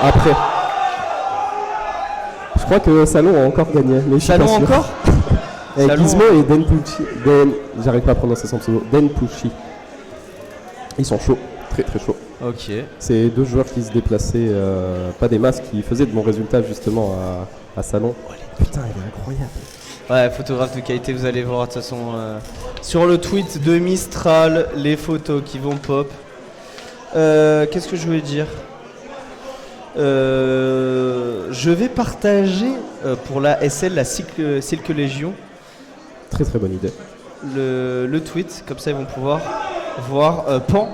après. Je crois que Salon a encore gagné, mais je suis Salon pas sûr. encore Salon. Gizmo et Denpuchi. J'arrive pas à prononcer son pseudo. Denpuchi. Ils sont chauds, très très chauds. Ok. C'est deux joueurs qui se déplaçaient, pas des masses, qui faisaient de bons résultats justement à Salon. Putain, il est incroyable. Ouais, photographe de qualité, vous allez voir de toute façon sur le tweet de Mistral, les photos qui vont pop. Qu'est-ce que je voulais dire je vais partager pour la SL, la Silk Légion. Très très bonne idée. Le tweet, comme ça ils vont pouvoir voir Pan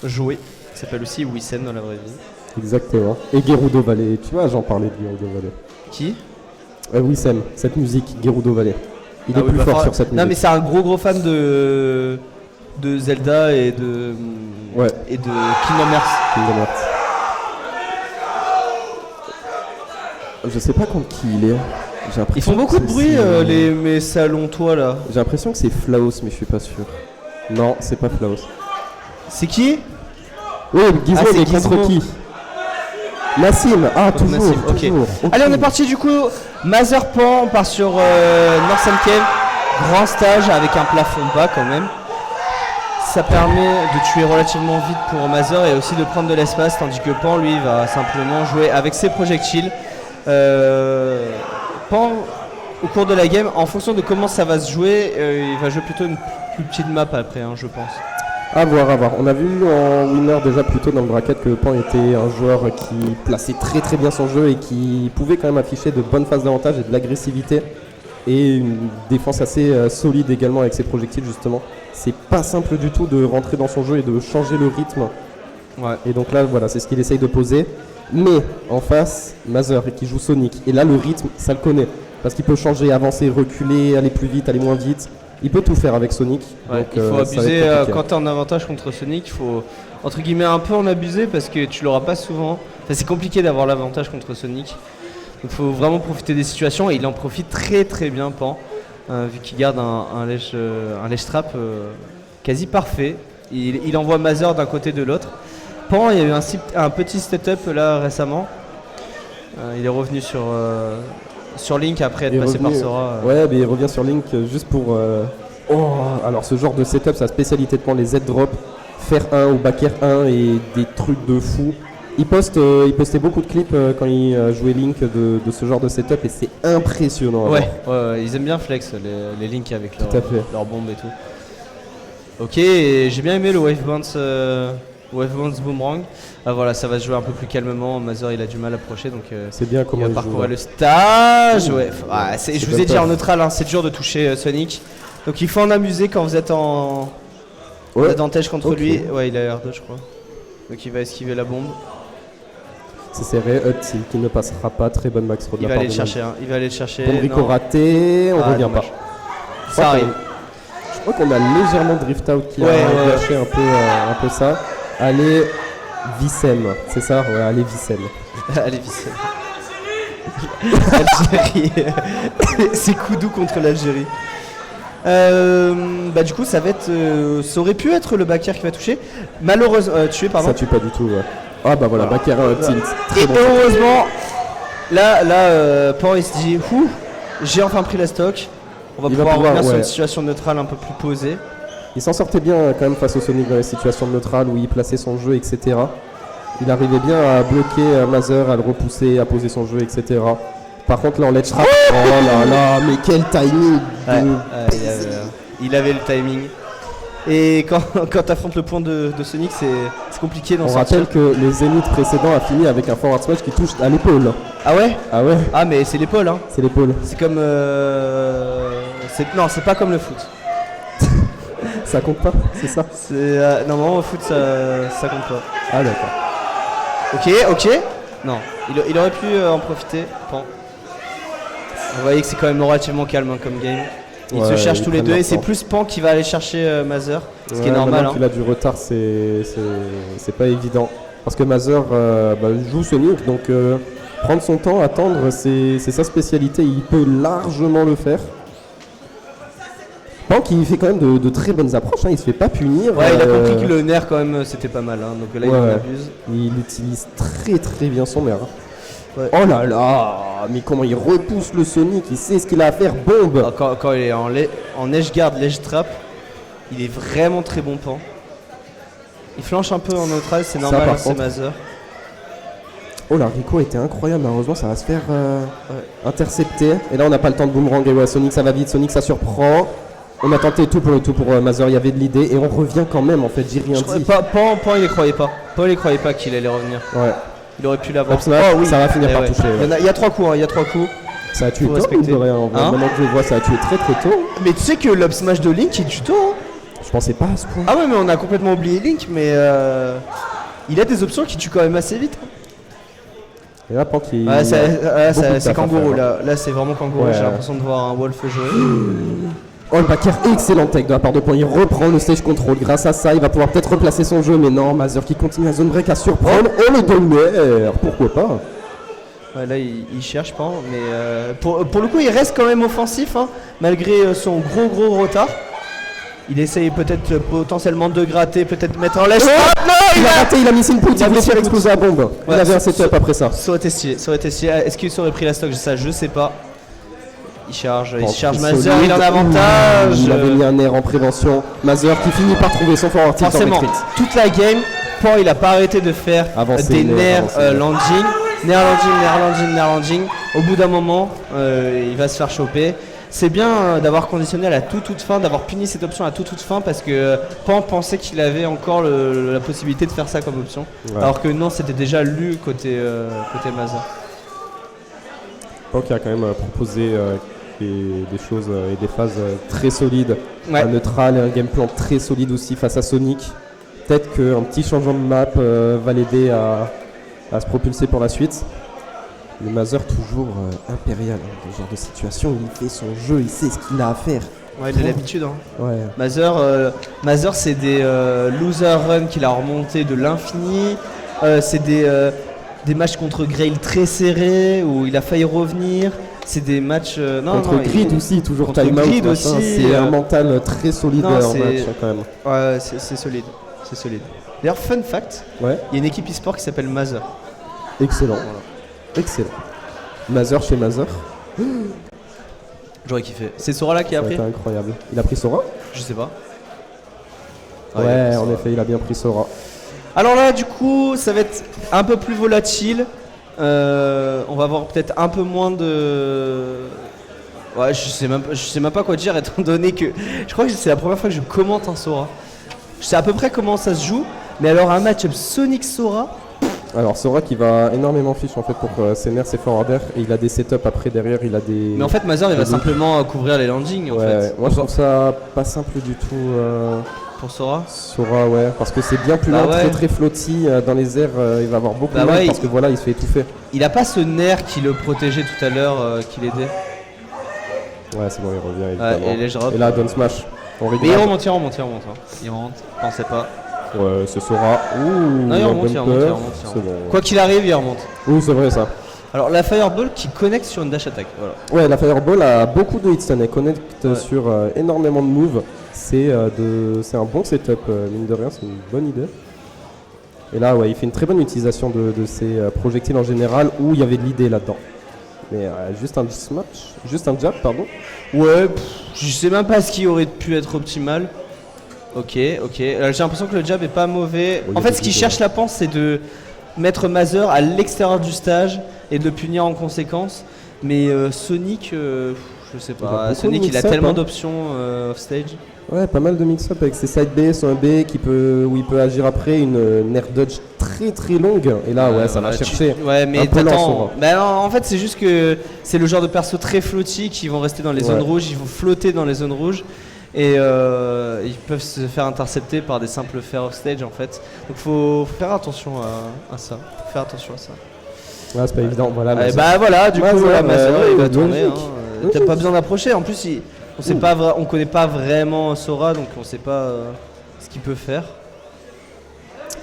jouer. Il s'appelle aussi Wissem dans la vraie vie. Exactement. Et Gerudo Valley, tu vois, j'en parlais de Gerudo Valley. Qui Wissem, cette musique, Gerudo Valley. Il est plus fort sur cette musique. Non mais c'est un gros fan de Zelda et de Kingdom Hearts. Je sais pas contre qui il est. Ils font beaucoup de bruit mes salons toi là. J'ai l'impression que c'est Flaos mais je suis pas sûr. Non, c'est pas Flaos. C'est qui? Oui, Gizmo, mais contre qui? Nassim, toujours, Nassim. Okay. Allez, on est parti du coup. Mazer Pan, on part sur Northern Cave. Grand stage avec un plafond bas quand même. Ça permet de tuer relativement vite pour Mazer et aussi de prendre de l'espace, tandis que Pan lui va simplement jouer avec ses projectiles. Pan, au cours de la game, en fonction de comment ça va se jouer, il va jouer plutôt une plus petite map après, je pense. À voir. On a vu en winner déjà plus tôt dans le bracket que Pan était un joueur qui plaçait très très bien son jeu et qui pouvait quand même afficher de bonnes phases d'avantage et de l'agressivité et une défense assez solide également avec ses projectiles justement. C'est pas simple du tout de rentrer dans son jeu et de changer le rythme. Ouais. Et donc là voilà, c'est ce qu'il essaye de poser. Mais en face, Mazer qui joue Sonic. Et là le rythme, ça le connaît. Parce qu'il peut changer, avancer, reculer, aller plus vite, aller moins vite. Il peut tout faire avec Sonic. Ouais, donc, il faut abuser quand tu es en avantage contre Sonic. Il faut entre guillemets un peu en abuser parce que tu l'auras pas souvent. Enfin, c'est compliqué d'avoir l'avantage contre Sonic. Donc il faut vraiment profiter des situations. Et il en profite très très bien, Pan. Vu qu'il garde un lèche trap quasi parfait. Il envoie Mazer d'un côté de l'autre. Pan, il y a eu un petit setup là récemment. Il est revenu sur Link après être passé par Sora. Ouais, mais il revient sur Link juste pour... alors ce genre de setup, sa spécialité de Pan, les Z-drop, faire 1 ou back air 1 et des trucs de fou. Il postait beaucoup de clips quand il jouait Link de ce genre de setup et c'est impressionnant. Ouais, ils aiment bien flex les Link avec leur bombe et tout. Ok, j'ai bien aimé le Wave Bounce Boomerang. Voilà, ça va se jouer un peu plus calmement. Mazer il a du mal à approcher donc c'est bien comment il va parcourir le stage. Je vous ai dit en neutral, c'est dur de toucher Sonic. Donc il faut en amuser quand vous êtes en tèche contre lui. Ouais, il a R2 je crois. Donc il va esquiver la bombe. C'est serré, qui ne passera pas. Très bonne max roll. Il va aller le chercher. Bon Rico raté, on revient pas. Ça arrive. Je crois qu'on a légèrement drift out qui a gâché un peu ça. Allez, Wissem, c'est ça? Ouais, allez, Wissem. Allez, Wissem. Algérie. C'est coup doux contre l'Algérie. Du coup, ça va être. Ça aurait pu être le backer qui va toucher. Malheureusement, tuer, pardon. Ça tue pas du tout, ouais. Ah bah voilà, backer tilt. Et bon heureusement, là, Pan il se dit, j'ai enfin pris la stock. On va pouvoir revenir sur une situation neutrale un peu plus posée. Il s'en sortait bien quand même face au Sonic dans les situations neutrales où il plaçait son jeu, etc. Il arrivait bien à bloquer Mazer, à le repousser, à poser son jeu, etc. Par contre là en ledge trap, oh là là, mais quel timing il avait le timing. Et quand tu affrontes le point de Sonic, c'est compliqué d'en sortir. On rappelle que le Zénith précédent a fini avec un forward smash qui touche à l'épaule. Ah ouais? Ah ouais. Ah mais c'est l'épaule hein. C'est l'épaule. C'est comme... Non, c'est pas comme le foot. Ça compte pas, c'est ça? Normalement au foot ça compte pas. Ah d'accord. Ok. Non, il aurait pu en profiter. Pan. Vous voyez que c'est quand même relativement calme comme game. Ils se cherchent tous les deux et c'est plus Pan qui va aller chercher Mazer, ce qui est normal. Il a du retard, c'est pas évident. Parce que Mazer joue Sonic, donc prendre son temps, attendre, c'est sa spécialité. Il peut largement le faire. Pan qui fait quand même de très bonnes approches, hein, il se fait pas punir. Ouais, il a compris que le nerf quand même c'était pas mal, hein, donc là il en abuse. Il utilise très très bien son nerf. Ouais. Oh là là, mais comment il repousse le Sonic, il sait ce qu'il a à faire, bombe. Quand il est en edge guard, l'edge trap, il est vraiment très bon Pan. Il flanche un peu en neutral, c'est normal, c'est Mazur. Oh là, Rico était incroyable, malheureusement ça va se faire intercepter. Et là on n'a pas le temps de boomerang, et ouais, Sonic ça va vite, Sonic ça surprend. On a tenté tout pour Mazur, il y avait de l'idée, et on revient quand même en fait, j'ai rien dit. Pan il les croyait pas. Pan il croyait pas qu'il allait revenir. Ouais. Il aurait pu l'avoir. Oui. Ça va finir par toucher. Il y a 3 coups, il y a 3 coups. Ça a tué tôt ou de rien, maintenant que je vois, ça a tué très très tôt. Mais tu sais que l'up smash de Link il tue tôt, hein. Je pensais pas à ce point. Ah ouais, mais on a complètement oublié Link, mais il a des options qui tuent quand même assez vite. Et là, Pan qui. C'est kangourou là. Là, c'est vraiment kangourou. J'ai l'impression de voir un Wolf jouer. Oh, le backer, excellent tech de la part de Pan. Il reprend le stage control. Grâce à ça, il va pouvoir peut-être replacer son jeu. Mais non, Mazur qui continue à zone break à surprendre. Oh, le donner. Pourquoi pas? Ouais, là, il cherche Pan. Mais pour le coup, il reste quand même offensif, hein, malgré son gros retard. Il essaye peut-être potentiellement de gratter, peut-être mettre en lèche. Non, il a raté, il a mis une poule, il voulait faire exploser la bombe. Il avait un setup après ça. Ça aurait été stylé, Est-ce qu'il aurait pris la stock? Ça, je sais pas. Il charge Mazur, il en a avantage. Il avait mis un air en prévention. Mazur qui finit par trouver son forward tilt en retreat. Toute la game, Pan il a pas arrêté de faire des nerfs landing. Nair landing. Au bout d'un moment, il va se faire choper. C'est bien d'avoir conditionné à la toute fin, d'avoir puni cette option à toute fin parce que Pan pensait qu'il avait encore la possibilité de faire ça comme option. Ouais. Alors que non, c'était déjà lu côté Mazur. Pan qui a quand même proposé des choses et des phases très solides. Un neutral et un game plan très solide aussi face à Sonic. Peut-être qu'un petit changement de map va l'aider à se propulser pour la suite. Le Mazur toujours impérial dans ce genre de situation, il fait son jeu, il sait ce qu'il a à faire. Ouais, il a l'habitude. Hein. Ouais. Mazur c'est des loser runs qu'il a remonté de l'infini. C'est des matchs contre Grail très serrés où il a failli revenir. C'est des matchs. Contre Grid aussi, toujours time out. Grid aussi. C'est un mental très solide en match quand même. Ouais, c'est solide. D'ailleurs, fun fact, il y a une équipe e-sport qui s'appelle Mazur. Excellent. Voilà. Excellent. Mazur chez Mazur. J'aurais kiffé. C'est Sora là qui a pris? C'est incroyable. Il a pris Sora? Je sais pas. Ouais, en effet, il a bien pris Sora. Alors là, du coup, ça va être un peu plus volatile. On va avoir peut-être un peu moins de... Ouais, je sais même pas quoi dire étant donné que... Je crois que c'est la première fois que je commente un Sora. Je sais à peu près comment ça se joue. Mais alors un match-up Sonic-Sora... Alors Sora qui va énormément fiche en fait pour ses nerfs, ses forward air, et il a des setups après derrière, il a des... Mais en fait Mazur il va simplement couvrir les landings en fait. Moi je trouve ça pas simple du tout pour Sora. Sora ouais, parce que c'est bien plus lent, très floaty, dans les airs il va avoir beaucoup de mal parce que voilà il se fait étouffer. Il a pas ce nerf qui le protégeait tout à l'heure, qui l'aidait. Ouais c'est bon il revient évidemment. Et là down smash. Mais il remonte. Il remonte, pensais pas. Ouais, ce Sora. Ouh, non, il remonte. Bon. Quoi qu'il arrive, il remonte. Oui, c'est vrai ça. Alors, la Fireball qui connecte sur une dash attack. Voilà. Ouais, la Fireball a beaucoup de hitstun. Elle connecte sur énormément de moves. C'est un bon setup, mine de rien, c'est une bonne idée. Et là, ouais, il fait une très bonne utilisation de ses projectiles en général où il y avait de l'idée là-dedans. Mais juste un jab, pardon. Ouais, je sais même pas ce qui aurait pu être optimal. Ok. J'ai l'impression que le jab est pas mauvais. En fait, ce qu'il cherche la pense, c'est de mettre Mazur à l'extérieur du stage et de le punir en conséquence. Mais Sonic, je sais pas. Sonic, il a tellement d'options off stage. Ouais, pas mal de mix-up avec ses side B, son B où il peut agir après, une air dodge très longue. Et là, ça va chercher. Ouais, mais t'attends. En fait, c'est juste que c'est le genre de perso très floaty qui vont rester dans les zones rouges, ils vont flotter dans les zones rouges. Et ils peuvent se faire intercepter par des simples fair off stage en fait. Donc faut faire attention à ça. Ouais, c'est pas évident. Voilà. Du coup, Mazur il va tourner. T'as pas besoin d'approcher. En plus, on connaît pas vraiment Sora, donc on sait pas ce qu'il peut faire.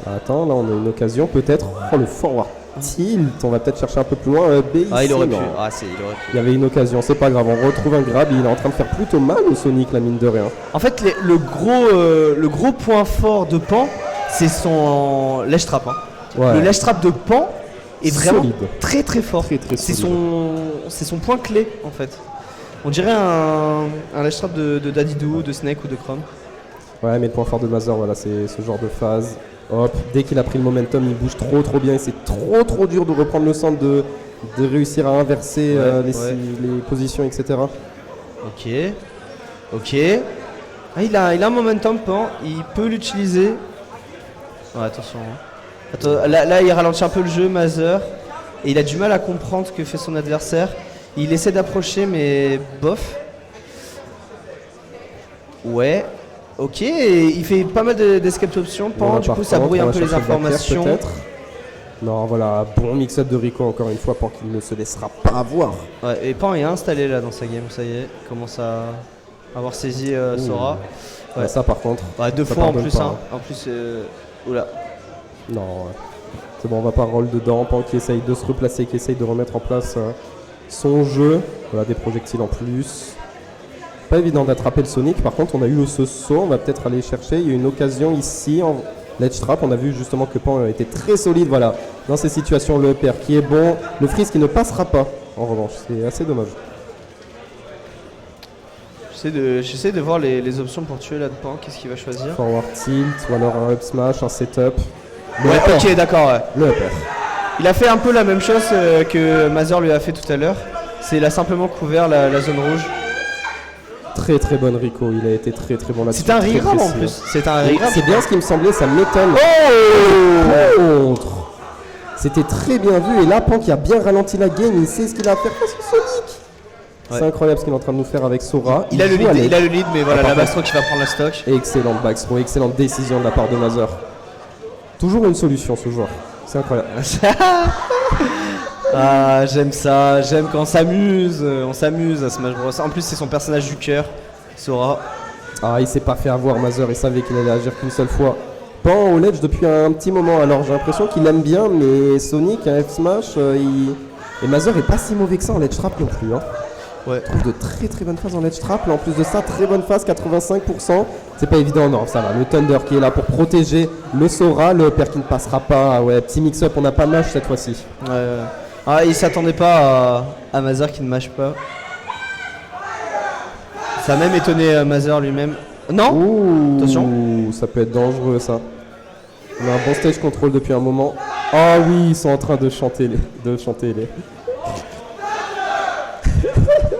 Attends, là on a une occasion peut-être. Oh le forward tilt, on va peut-être chercher un peu plus loin. B ici, Ah, il aurait pu. non. Ah, il aurait pu. Il y avait une occasion, c'est pas grave, on retrouve un grab, il est en train de faire plutôt mal au Sonic, la mine de rien. En fait, le gros point fort de Pan, c'est son ledge trap. Hein. Ouais. Le ledge trap de Pan est vraiment Solide. très très fort. Très, très C'est solide. son point clé en fait. On dirait un ledge trap de Dadidou, de Snake ou de Chrome. Ouais, mais le point fort de Mazur, voilà, c'est ce genre de phase. Hop, dès qu'il a pris le momentum, il bouge trop bien et c'est trop dur de reprendre le centre, de réussir à inverser les positions, etc. Ok. Ah, il a un momentum, Pan, il peut l'utiliser. Ouais, attention. Hein. Attends, là, il ralentit un peu le jeu, Mazur. Et il a du mal à comprendre ce que fait son adversaire. Il essaie d'approcher, mais bof. Ouais. Ok, et il fait pas mal d'escape options. Pan, du coup, ça brouille un peu les informations. Non, voilà, bon mix-up de Rico encore une fois pour qu'il ne se laissera pas avoir. Ouais, et Pan est installé là dans sa game, ça y est. Il commence à avoir saisi Sora. Ouais. Ça par contre. Ouais, 2 ça fois en pardonne plus. pas, Hein. En plus, oula. Non, ouais. C'est bon, on va pas roll dedans. Pan qui essaye de se replacer, qui essaye de remettre en place son jeu. Voilà, des projectiles en plus. Pas évident d'attraper le Sonic. Par contre, on a eu ce saut. On va peut-être aller chercher. Il y a une occasion ici en ledge trap. On a vu justement que Pan était très solide. Voilà, dans ces situations, le upper qui est bon. Le freeze qui ne passera pas. En revanche, c'est assez dommage. J'essaie de voir les options pour tuer là-dedans. Qu'est-ce qu'il va choisir? Forward tilt ou alors un up smash, un setup. Le Ouais, upper. ok, d'accord. Ouais. Le upper. Il a fait un peu la même chose que Mazur lui a fait tout à l'heure. Il a simplement couvert la zone rouge. Très bonne Rico, il a été très bon là-dessus. C'était un très re-grab en précis, plus. hein. C'était un re-grab. C'est bien ce qui me semblait, ça m'étonne. Oh Contre. C'était très bien vu et là Pan qui a bien ralenti la game, il sait ce qu'il a à faire face au Sonic. Ouais. C'est incroyable ce qu'il est en train de nous faire avec Sora. Il a le joue à l'aide. lead, mais voilà, la Bastro qui va prendre la stock. Excellente backthrow, excellente décision de la part de Mazur. Toujours une solution ce joueur, c'est incroyable. Ah, j'aime ça, j'aime quand on s'amuse à Smash Bros. En plus, c'est son personnage du cœur, Sora. Ah, il s'est pas fait avoir Mazur, il savait qu'il allait agir qu'une seule fois. Pan au ledge depuis un petit moment, alors j'ai l'impression qu'il aime bien, mais Sonic, un F-Smash, et Mazur est pas si mauvais que ça en ledge trap non plus. Hein. Ouais. Il trouve de très bonnes phases en ledge trap, et en plus de ça, très bonne phase, 85%. C'est pas évident, non, ça va. Le Thunder qui est là pour protéger le Sora, le upper qui ne passera pas. Ouais, petit mix-up, on n'a pas match cette fois-ci. Ah, il s'attendait pas à Mazur qui ne mâche pas. Ça a même étonné Mazur lui-même. Non. Ouh, Attention. ça peut être dangereux ça. On a un bon stage control depuis un moment. Ah oui, ils sont en train de chanter les.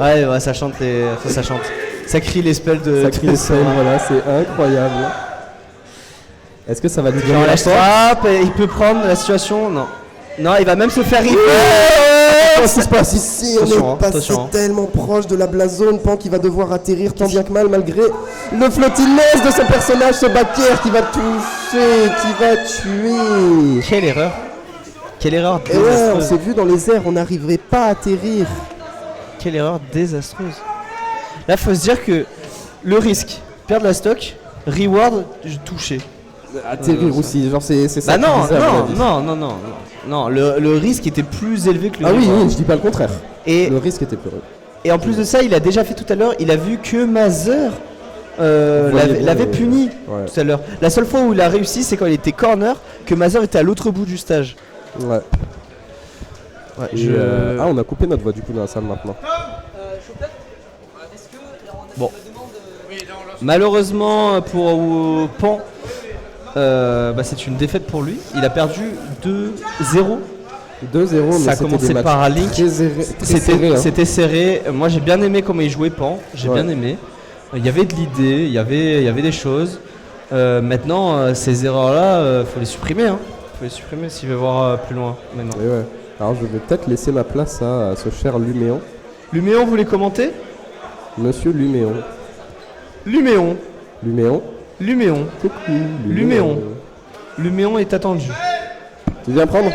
Ouais, ça chante ça chante. Ça crie les spells de. Ça crie les spells, voilà, c'est incroyable. Est-ce que ça va lui Dans donner la la strap, il peut prendre la situation. Non. Non, il va même se faire river. Qu'est-ce qui se passe ici? Attention, On est passé tellement proche de la blazone. Pan qui va devoir atterrir tant bien que mal malgré le flottiness de ce personnage, ce backer qui va toucher, qui va tuer. Quelle erreur. Quelle erreur Et ouais, on désastreuse. s'est vu dans les airs, on n'arriverait pas à atterrir. Quelle erreur désastreuse. Là, faut se dire que le risque, perdre la stock, reward, toucher. Atterrir aussi, genre c'est ça. Bah non, qui bizarre, à mon avis. non, le risque était plus élevé que le Ah oui, reward. oui, je dis pas le contraire. Et, Le risque était plus haut. et en plus de ça, il a déjà fait tout à l'heure, il a vu que Mazur voyez bien l'avait le- puni Ouais. tout à l'heure. La seule fois où il a réussi, c'est quand il était corner, que Mazur était à l'autre bout du stage. Ouais. Ouais, Et, Ah, on a coupé notre voix du coup dans la salle maintenant. Bon. Malheureusement pour Pan, c'est une défaite pour lui. Il a perdu 2-0. 2-0, mais Ça a c'était commencé des matchs par un link. très serré, hein. C'était serré. Moi j'ai bien aimé comment il jouait Pan. J'ai Ouais. bien aimé. Il y avait de l'idée, il y avait des choses. Maintenant, ces erreurs-là, faut les supprimer. Faut les supprimer s'il veut voir plus loin. Maintenant. Et ouais. Alors je vais peut-être laisser ma place à ce cher Luméon. Luméon, vous voulez commenter? Monsieur Luméon. Luméon. Luméon. Luméon. Coucou. Luméon. Luméon est attendu. Tu viens prendre?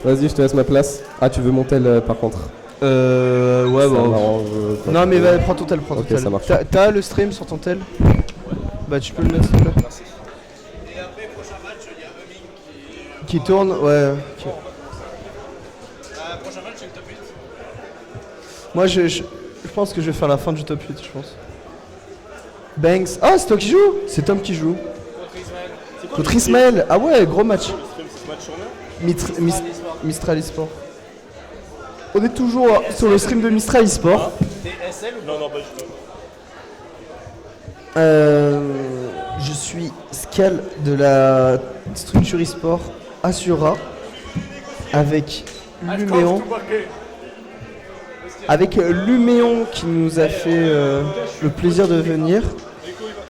Vas-y, je te laisse ma place. Ah, tu veux mon tel par contre? Ouais, Ça bon. m'arrange pas Non, mais trop. prends ton tel, Ok, tel. ça marche. T'as le stream sur ton tel? Bah, tu peux le mettre, s'il te plaît. Qui tourne, ouais. Moi, je pense que je vais faire la fin du top 8, je pense. Banks. Ah, c'est toi qui joues? C'est Tom qui joue. Contre Ismaël. Ah ouais, gros match. Mistral eSport. On est toujours sur le stream de Mistral eSport. Non, pas du tout. Je suis Scal de la structure eSport Assura avec Luméon. Avec Luméon qui nous a fait le plaisir de venir.